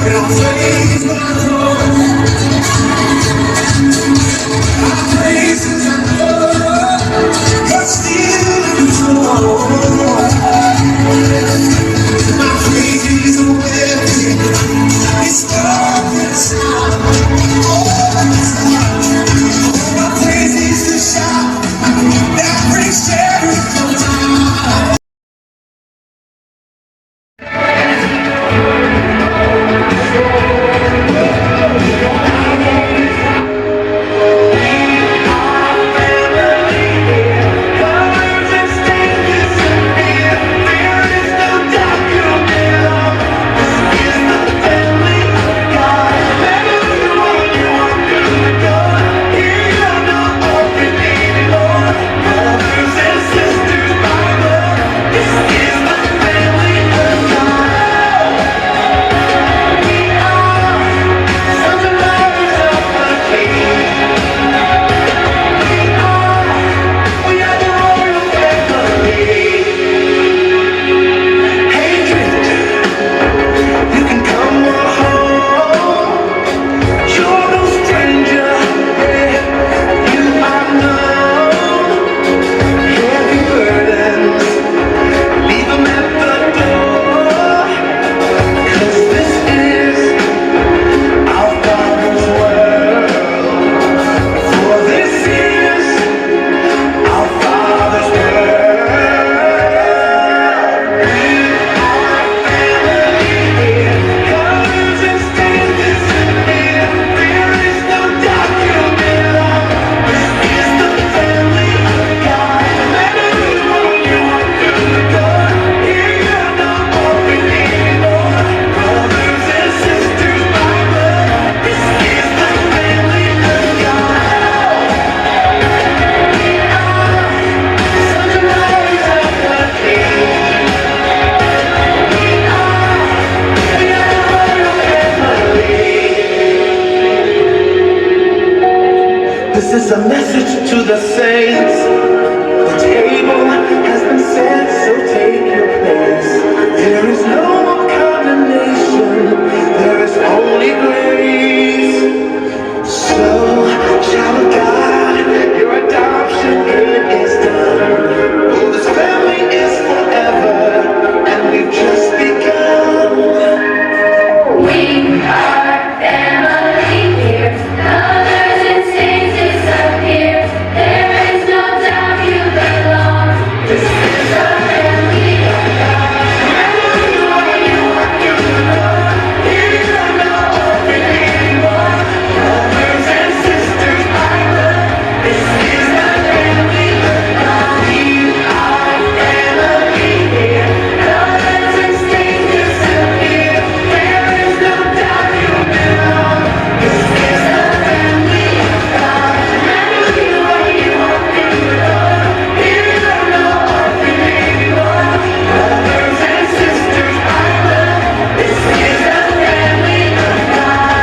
And I'll praise my Lord. I'll praise his Lord. Cause still in control. My praise is a weapon. It's worth its time. My praise is the shout that brings Jericho down. This is a message to the saints. The table has been set, so take your place. There is no more condemnation, there is only grace. So, child of God, your adoption it is done. Oh, this family is forever, and we've just begun. We are family here. Colors and stains disappear. There is no doubt you belong. This is a family of God. Wherever you are, you are here are no orphan anymore. Brothers and sisters by blood. This is the family of God. We are family here. Colors and stains disappear. There is no doubt you belong. This is the family of God. Wherever you are, you are here are no orphan anymore. Brothers and sisters by blood. This is the family of God.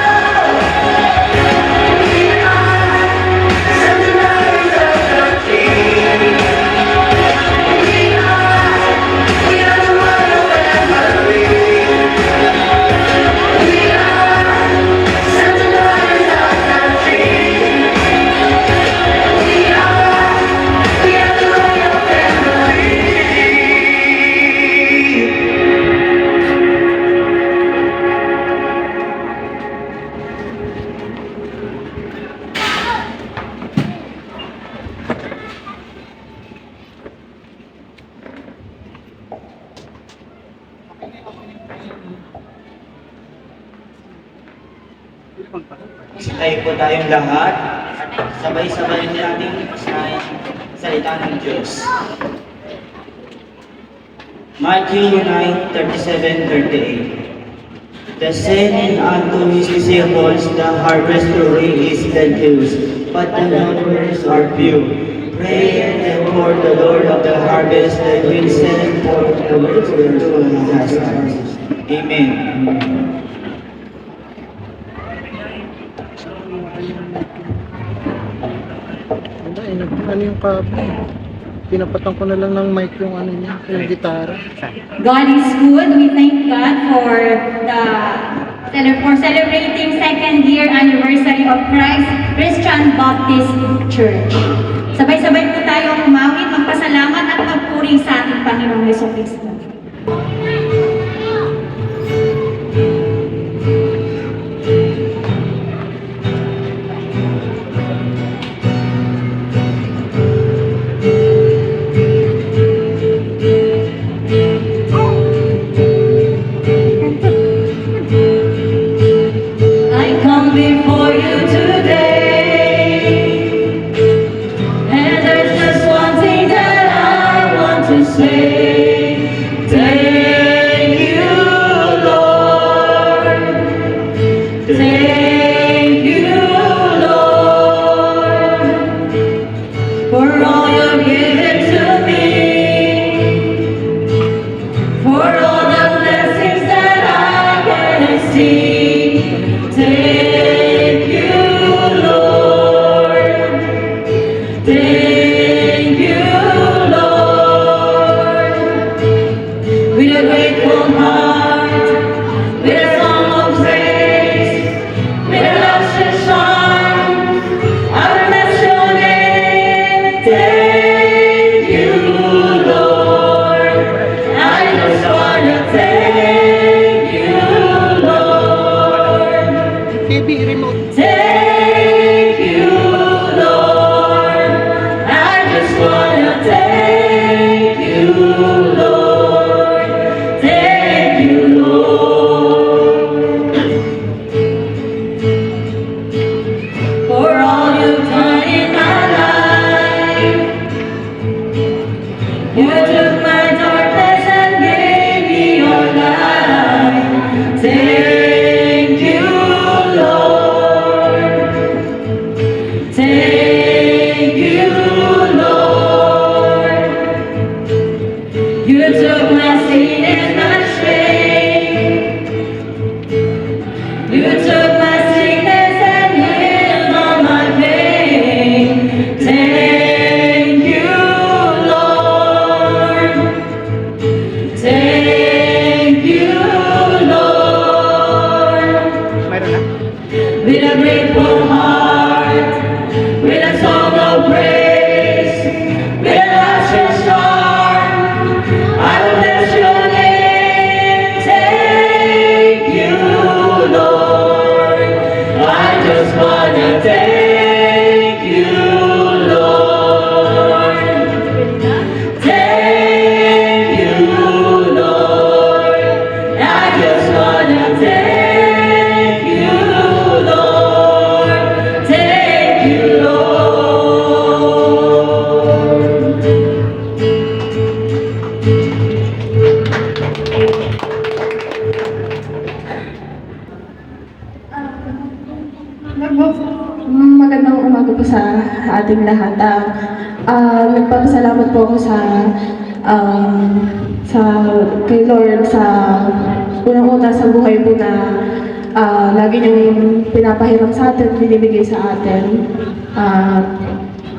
We are sons and daughters of the King. We are the royal family. We are sons and daughters of the King. We are the royal family. Tayo po tayong lahat at sabay-sabay nating basahin salita ng Diyos. Matthew 9:37-38. The saying unto his disciples, the harvest is plenteous, but the laborers are few. Pray therefore the Lord of the harvest that will send forth the laborers to his harvest. Amen. Ano yung pinapatang ko na lang ng mic yung ano niya, yung gitara. God is good. We thank God for the for celebrating second year anniversary of Christ Christian Baptist Church. Sabay-sabay po tayo umawit, magpasalamat at magpuri sa ating Panginoong Jesucristo. I come before you today, and there's just one thing that I want to say. Thank you, Lord. Thank you, Lord, for all you've given to me, for all the blessings that I can see. Thank you, Lord. Thank you, Lord. With a grateful heart, with a song of praise, with a luscious song, I will bless your name. Thank you, Lord. I just wanna thank you, Lord. TV remote. Thank you, Lord. I just wanna thank you, Lord. Thank you, Lord, for all you've done in my life. You took my darkness and gave me your light. Thank you, Lord. Thank you, Lord. You took my sin and my shame. You took my sickness and healed all my pain. Thank you, Lord. Thank you, Lord. Mayroon na. With a grateful heart, with a song of praise, with a luscious song, I will bless your name. Thank you, Lord. I just wanna thank you, Lord. Thank you, Lord. I just wanna thank you, Lord. Thank you, Lord. Magandang umaga po sa ating lahat. Nagpapasalamat po ako sa kay Lord sa unang-una sa buhay po na lagi niyong pinapahiram sa atin, binibigay sa atin.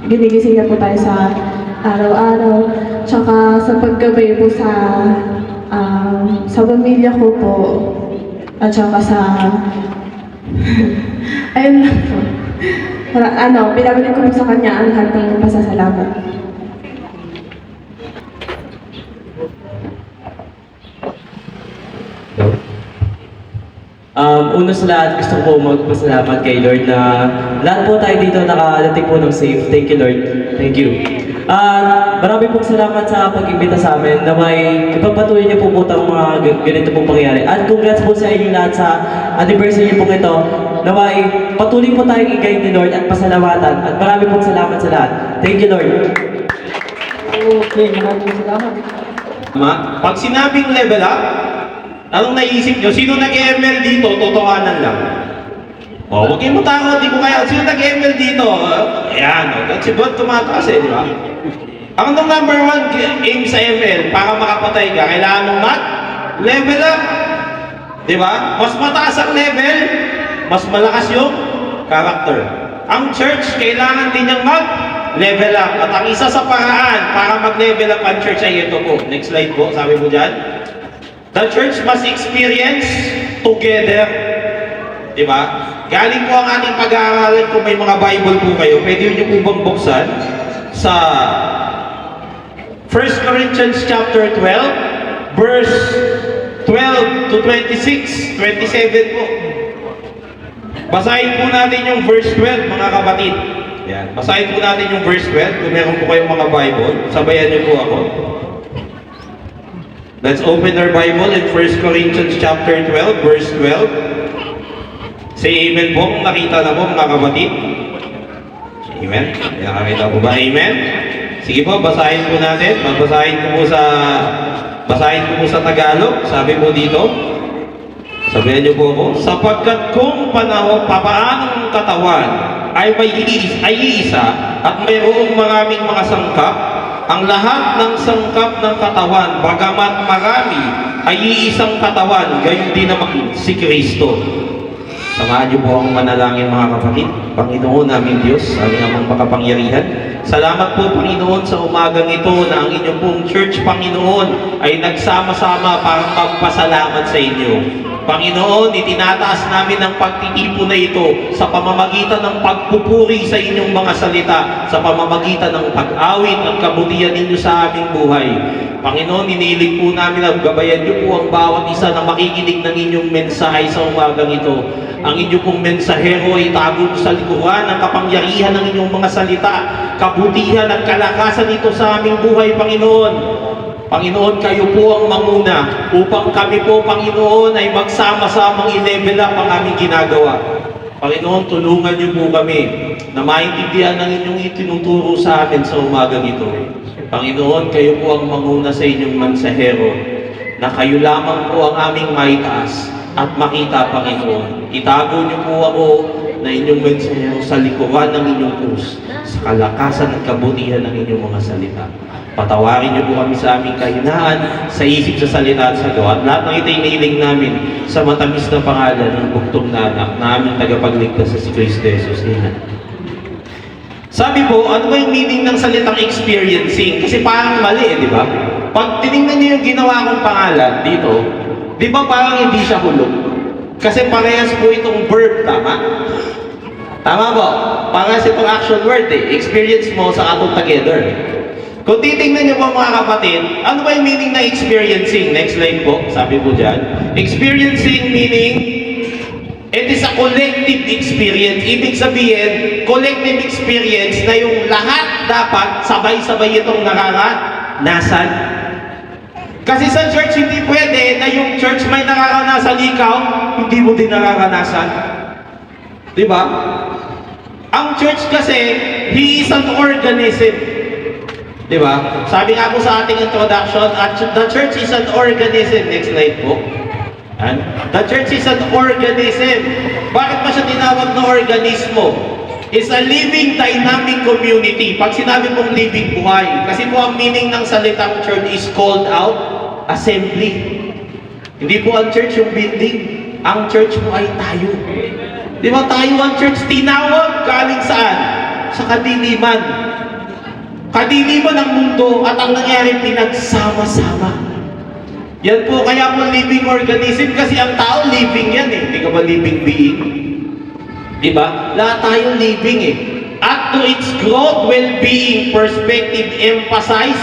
Ginigising niya po tayo sa araw-araw. Tsaka sa paggabay po sa pamilya ko po. At tsaka sa ayun lang po. Pinabalik ko po sa kanya ang lahat ng pasasalamat. Una sa lahat, gusto ko po magpasalamat kay Lord na lahat po tayo dito nakadating po ng safe. Thank you, Lord. Thank you. Marami pong salamat sa pag-imbita sa amin na may ipagpatuloy niyo po ang mga ganito pong pangyayari. At congrats po sa inyo lahat sa anniversary po ito na may patuloy po tayong i-guide ni Lord at pasalamatan. At marami pong salamat sa lahat. Thank you, Lord. Okay, maraming salamat. Pag sinabing level up, anong naisip nyo? Sino nag-ML dito? Totohanan lang. O, huwag kayong matakot, di ko kaya. Sino nag-ML dito? Ayan, that's about tumataas di ba? Ang number one aim sa ML, para makapatay ka, kailangan mong level up. Di ba? Mas mataas ang level, mas malakas yung character. Ang church, kailangan din niyang level up. At ang isa sa paraan para mag-level up ang church ay ito po. Next slide po, sabi mo dyan. The church must experience together Di ba? Galing po ang ating pag-aaralan. Kung may mga Bible po kayo, pwede nyo po bang buksan sa 1 Corinthians chapter 12, verse 12 to 26, 27 po. Basahin po natin yung verse 12, mga kapatid. Yan. Basahin po natin yung verse 12. Kung meron po kayong mga Bible, sabayan niyo po ako. Let's open our Bible in 1 Corinthians chapter 12, verse 12. Say amen po kung nakita na po, mga kapatid. Amen? Nakakita po ba? Amen? Sige po, basahin po natin. Basahin ko po sa Tagalog. Sabi po dito, sabihan niyo po ako, sapagkat kung papaanong katawan ay iisa at mayroong maraming mga sangkap, ang lahat ng sangkap ng katawan, bagamat marami, ay iisang katawan, gayon din naman si Kristo. Samahan niyo po akong manalangin, mga kapatid. Panginoon namin Diyos, aming amang makapangyarihan. Salamat po, Panginoon, sa umagang ito na ang inyong pong church, Panginoon, ay nagsama-sama para magpasalamat sa inyo. Panginoon, itinataas namin ang pagtitipon na ito sa pamamagitan ng pagpupuri sa inyong mga salita, sa pamamagitan ng pag-awit at kabutihan ninyo sa aming buhay. Panginoon, inilig po namin at gabayan niyo po ang bawat isa na makikinig ng inyong mensahe sa umagang ito. Ang inyong pong mensahero ay itago sa likuran ng kapangyarihan ng inyong mga salita, kabutihan at kalakasan nito sa aming buhay, Panginoon. Panginoon, kayo po ang manguna upang kami po, Panginoon, ay magsama-samang i-level up ang aming ginagawa. Panginoon, tulungan niyo po kami na maintindihan ng inyong itinuturo sa amin sa umagang ito. Panginoon, kayo po ang manguna sa inyong mensahero, na kayo lamang po ang aming maitaas at makita, Panginoon. Itago niyo po ako na inyong mensahero sa likuran ng inyong krus, sa kalakasan at kabutihan ng inyong mga salita. Patawarin niyo po kami sa aming kahinaan, sa isip, sa salita at sa gawa. At lahat ng ito'y nailing namin sa matamis na pangalan ng bugtong na anak na aming tagapagligtas sa si Kristo Jesus. Amen. Sabi po, ano ba yung meaning ng salitang experiencing? Kasi parang mali, di ba? Pag tinignan niyo yung ginawa kong pangalan dito, di ba parang hindi siya hulog? Kasi parehas po itong verb, tama? Tama po. Parehas itong action word eh. Experience mo sa atong together. Kung titingnan niyo po, mga kapatid, ano ba yung meaning ng experiencing? Next slide po, sabi po dyan. Experiencing meaning, it is a collective experience. Ibig sabihin, collective experience na yung lahat dapat sabay-sabay itong nararanasan. Kasi sa church, hindi pwede na yung church may nararanasan ikaw, hindi mo din nararanasan. Diba? Ang church kasi, he is an organism. Diba? Sabi nga po sa ating introduction, the church is an organism. Next slide po. And the church is an organism. Bakit pa siya tinawag na organismo? It's a living, dynamic community. Pag sinabi pong living buhay, kasi po ang meaning ng salitang church is called out, assembly. Hindi po ang church yung building. Ang church po ay tayo. Di ba tayo ang church? Tinawag galing saan? Sa kadiliman. Kadiliman ng mundo at ang nangyari pinagsama-sama. Yan po, kaya po living organism kasi ang tao living yan eh. Hindi ka ba living being? Diba? Lahat tayo living eh. At to its growth, well-being, perspective, emphasize,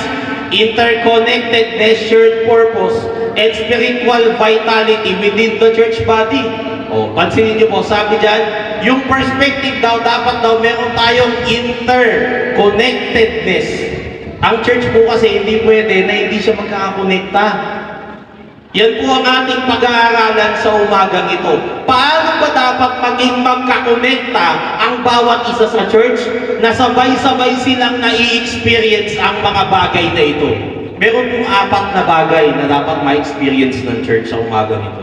interconnectedness, shared purpose, and spiritual vitality within the church body. O, pansinin niyo po, sabi dyan, yung perspective daw, dapat daw meron tayong interconnectedness. Ang church po kasi hindi pwede na hindi siya magkakakonekta. Yan po ang ating pag-aaralan sa umagang ito. Paano ba dapat maging magkakonekta ang bawat isa sa church na sabay-sabay silang nai-experience ang mga bagay na ito? Meron pong 4 na bagay na dapat ma-experience ng church sa umagang ito.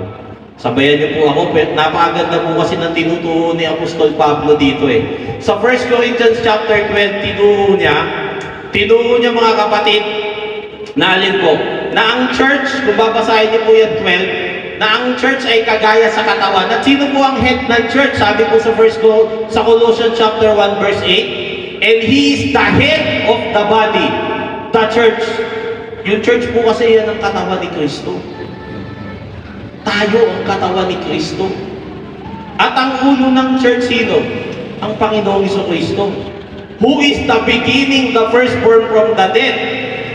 Sabayan niyo po ako, napakaganda po kasi ng tinuturo ni Apostol Pablo dito eh. Sa 1 Corinthians chapter 12, tinuro niya mga kapatid, na alin po, na ang church, kung babasahin niyo po yung 12, na ang church ay kagaya sa katawan. At sino po ang head ng church? Sabi po sa Colossians chapter 1 verse 8, and he is the head of the body, the church. Yung church po kasi yan ang katawan ni Kristo. Tayo ang katawan ni Kristo. At ang ulo ng church sino? Ang Panginoong Jesucristo. Who is the beginning, the firstborn from the dead,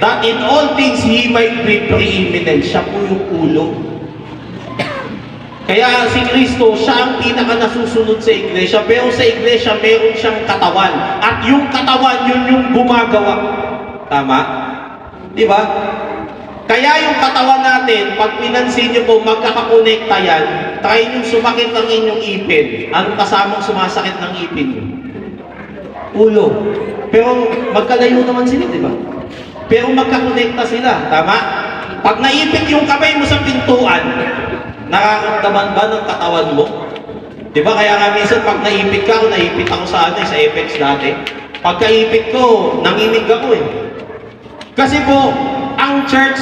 that in all things He might be preeminent. Siya po yung ulo. Kaya si Kristo, siya ang pinaka nasusunod sa iglesia, pero sa iglesia meron siyang katawan. At yung katawan, yun yung gumagawa. Tama? Di ba? Kaya yung katawan natin, pag pinansin nyo po, magkakakonekta yan, try nyo sumakit ng inyong ipin. Anong kasamang sumasakit ng ipin nyo? Ulo. Pero magkalayo naman sila, di ba? Pero magkakonekta sila. Tama? Pag naipit yung kamay mo sa pintuan, nakakamdaman ba ng katawan mo? Di ba? Kaya nga minsan pag naipit ka, naipit ako sa sa Apex dati. Pagkaipit ko, nanginig ako eh. Kasi po, ang church,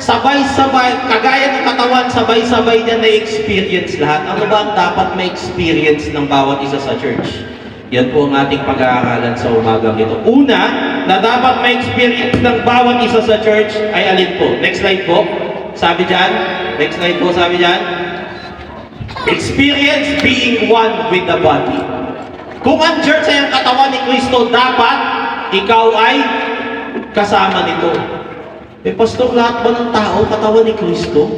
sabay-sabay, kagaya ng katawan, sabay-sabay niya na-experience lahat. Ano ba ang dapat ma-experience ng bawat isa sa church? Yan po ang ating pag-aaralan sa umagang ito. Una, na dapat ma-experience ng bawat isa sa church ay alin po? Next slide po. Sabi dyan. Next slide po, sabi dyan. Experience being one with the body. Kung ang church ay ang katawan ni Kristo, dapat ikaw ay kasama nito. Pastor, lahat ba ng tao katawan ni Kristo?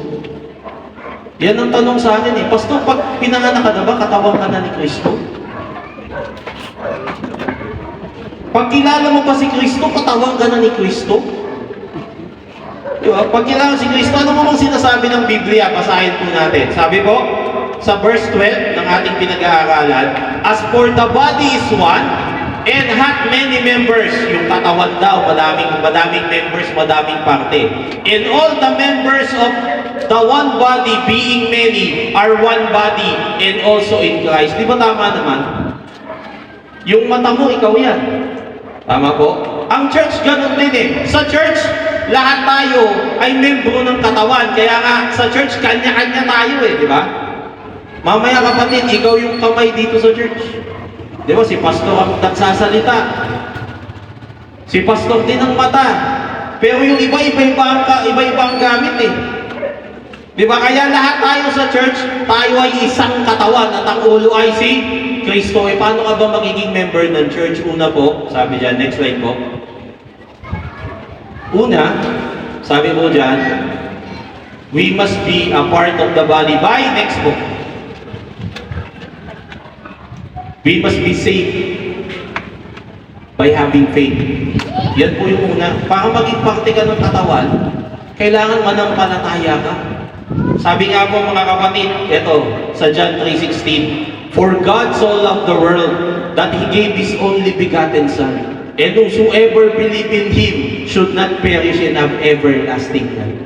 Yan ang tanong sa akin eh. Pastor, pag pinanganak ka na ba, katawan ka na ni Kristo? Pag kilala mo pa si Kristo, katawan ka na ni Kristo? Diba? Pag kilala si Kristo, ano mo bang sinasabi ng Biblia? Basahin po natin. Sabi po, sa verse 12 ng ating pinag-aaralan, as for the body is one, and hath many members, yung katawan daw, madaming members, madaming parte. And all the members of the one body, being many, are one body, and also in Christ. Di ba tama naman? Yung mata mo, ikaw yan. Tama po? Ang church, ganun din eh. Sa church, lahat tayo ay membro ng katawan. Kaya nga, sa church, kanya-kanya tayo eh, di ba? Mamaya kapatid, ikaw yung kamay dito sa church. Di ba, si pastor ang nagsasalita. Si pastor din ang mata. Pero yung iba-iba ang gamit eh. Di ba, kaya lahat tayo sa church, tayo ay isang katawan at ang ulo ay si Kristo. Eh, paano ka ba magiging member ng church? Una po, sabi dyan, next slide po. Una, sabi po dyan, we must be a part of the body by, next po. We must be saved by having faith. Yan po yung una. Para maging parte ka ng katawan, kailangan manampalataya ka. Sabi nga po mga kapatid, ito, sa John 3:16, for God so loved the world that He gave His only begotten Son, and whosoever believe in Him should not perish and have everlasting life.